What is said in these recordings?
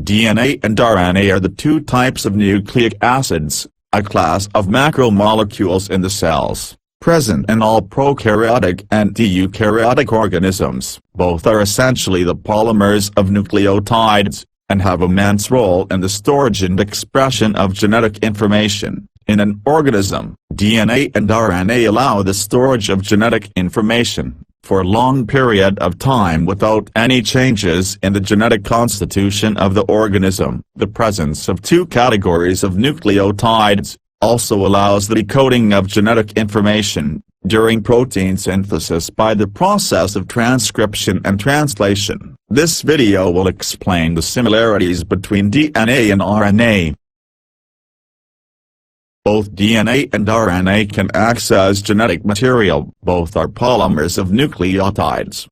DNA and RNA are the two types of nucleic acids, a class of macromolecules in the cells, present in all prokaryotic and eukaryotic organisms. Both are essentially the polymers of nucleotides, and have immense role in the storage and expression of genetic information. In an organism, DNA and RNA allow the storage of genetic information for a long period of time without any changes in the genetic constitution of the organism. The presence of two categories of nucleotides also allows the decoding of genetic information during protein synthesis by the process of transcription and translation. This video will explain the similarities between DNA and RNA. Both DNA and RNA can act as genetic material. Both are polymers of nucleotides.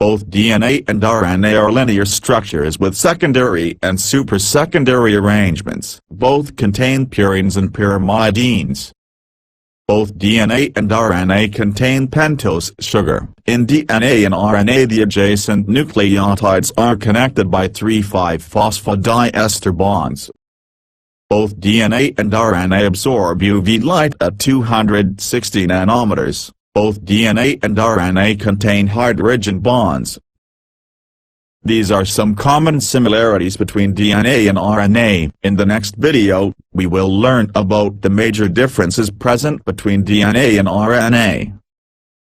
Both DNA and RNA are linear structures with secondary and supersecondary arrangements. Both contain purines and pyrimidines. Both DNA and RNA contain pentose sugar. In DNA and RNA, the adjacent nucleotides are connected by 3,5-phosphodiester bonds. Both DNA and RNA absorb UV light at 260 nanometers. Both DNA and RNA contain hydrogen bonds. These are some common similarities between DNA and RNA. In the next video, we will learn about the major differences present between DNA and RNA.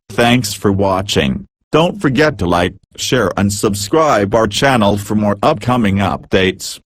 Thanks for watching. Don't forget to like, share and subscribe our channel for more upcoming updates.